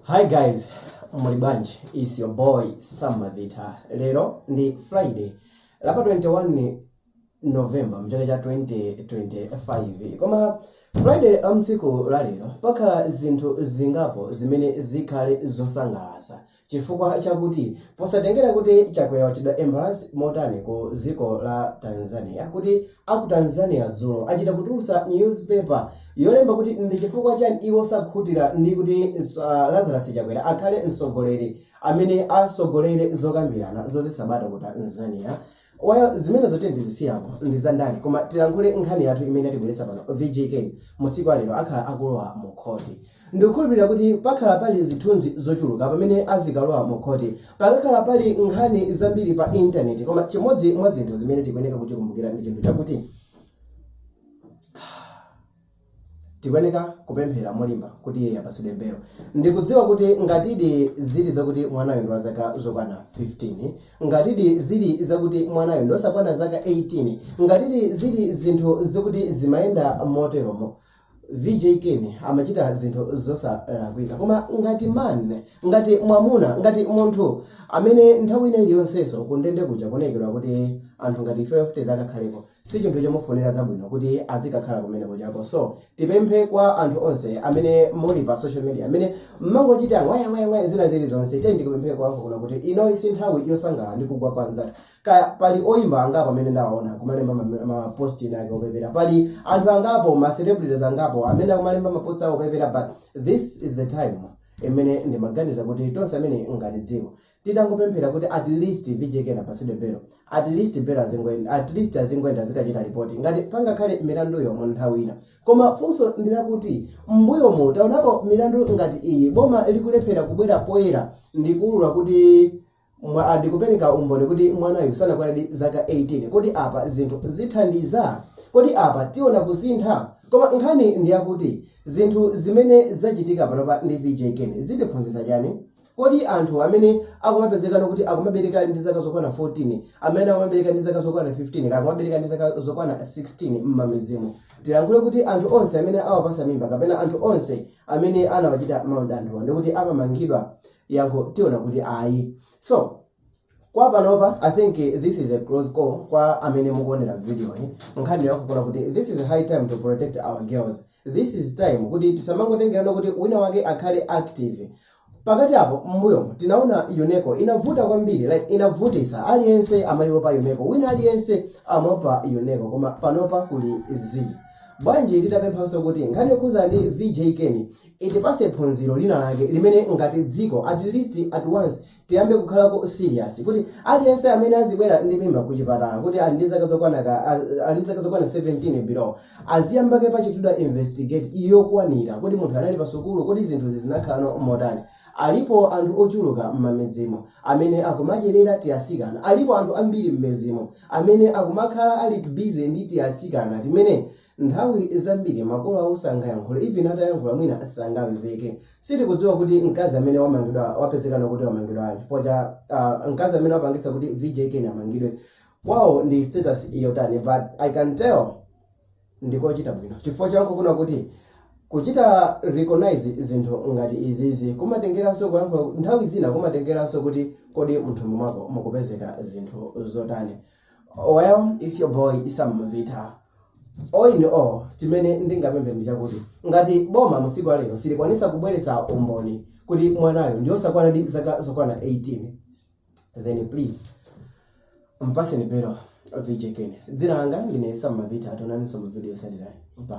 Hi guys, Muribanji is your boy Sam Mavita. Lero ni Friday. Lapa 21 November mchana cha 2025. Koma Friday amsiku la lero pakhala zinthu zingapo zimene zikhale zosangalatsa. Chifukwa chakuti posatengera kuti chakwera wachidwa embassy motani ku ziko la Tanzania kuti aku Tanzania zulo achita kutulutsa newspaper yolemba kuti ndi chifukwa chani iwo sakhutira ndi kuti Lazarus Chakwera akhale msogoleri amene asogolere zokambirana zozisabata ku Tanzania. Wayo zimene zote ndizisiyapo ndizandale koma tilankhule nkhani yathu imene tibweretsa pano VJK musiku alero akhala akulowa mu khoti. Ndikukhulupirira kuti pakhala pali zithunzi zochuluka pamene azikalowa mu khoti pakakhala pali nkhani zambiri pa internet koma chimodzi mwa zinthu zimene tikuyeneka kuchikumbukira ndi chinthu chakuti tikuyeneka kupemphera molimba kuti iye apatsidwe belo. Ndikudziwa kuti ngatidi zili zakuti mwanayo ndi wa zaka zokwana 15, ngatidi zili zakuti mwanayo ndi osakwana zaka 18, ngatidi zili zinthu zakuti zimayenda moteromo VJK amachita zinthu zosalakwika koma ngati man, ngati mwamuna, ngati munthu amene nthawi ina iliyonseso kundende kuja kunekedwa kuti anthu ngati ife tizakakhalepo si chinthu chomufunira zabwino kuti azikakhala kumene kujapo. So tipemphe kwa anthu onse amene muli pa social media amene mmangochita ngwaya zina zili zonse tendi kupemphe kwa anthu kuna kuti ino isi nthawi yosangalala ndi kugwa kwanza. Pali oyimba angapo amene ndawaona kumalemba ma post inake opepera, pali anthu angapo ma celebrities angapo amene akumalemba ma post opepera, but this is the time emene ndimaganiza kuti tonse amene ngati dziko titangopemphera kuti at least VJK apatsidwe belo, at least belo azingwenda zitachita report ngati pangakhale milanduyo mu nthawi ina. Koma funso ndirakuti mbuyo mu taonapo milandu ngati iyi boma likulephera kubwera poyera ndikulula kuti ndikupereka umboni kuti mwanayo sanakwana zaka 18. Kodi apa zinthu zithandiza? Kodi apa tiona kusintha? Koma nkhani ndiyakuti zinthu zimene zachitika panopa ndi VJK zitiphunzitsa chani? Kodi anthu amene akumapezekana kuti akumabereka ndi zaka zokwana 14, amene akumabereka ndi zaka zokwana 15, akumabereka ndi zaka zokwana 16 m'mamidzimu, tilankhule kuti anthu onse amene awapasa mimba kapena anthu onse amene anawachita maudandwa ndikuti amamangidwa? Yankho tiona kuti ayi. So kwa panopa I think this is a close call kwa amene mukuonera video nkhani yako kuna kuti this is a high time to protect our girls. This is time kuti tisamangotengerana kuti wina wake akhale active. Pakati hapo mbuyo tinaona UNESCO inavuta kwambiri, like inavutisa aliyense amayopa UNESCO, wina aliyense amopa UNESCO, koma panopa kuli zili bwanji titapemphanso kuti nkhani yokuza ndi VJK itipase phunziro lina lake limene ngati dziko at least at once tiyambe kukhalako serious kuti aliyense amene azibwera ndi mimba kuchipatala kuti ali ndi zaka zokwana 17 below aziyambake pachitidwa investigate yokwanira kuti munthu anali pa sukulu, kuti zinthu zinakhala motani. Alipo anthu ochuluka m'mamidzimo amene akumadyerera tiasikana, alipo anthu ambiri m'mizimo amene akumakhala ali busy ndi tiasikana timene nthawi zambiri makolo awo sangayankhule, even atayankhula mwina sangamveke. Sitikudziwa kuti mkazi amene wapezekana kuti wamangidwa chifukwa cha mkazi amene wapangisa kuti VJK amangidwe kwawo ndi status yotani, but I can tell ndikochita bwino chifukwa chanko kuna kuti kuchita recognize zinthu ngati izizi kumatengeranso kuyankhula nthawi zina kumatengeranso kuti kodi munthu mwako mukupezeka zinthu zotani. Well, it's your boy Sam Mavita. All in all, chimene ndingapemphe ndi chakuti ngati boma musiku alero silikwanisa kubweretsa umboni kuti mwanayo ndi osakwana ndi zaka zokwana 18, then please mpaseni belo VJK. Dzina langa ndine Sam Mavita, tonaniso mu video satellite. Bye.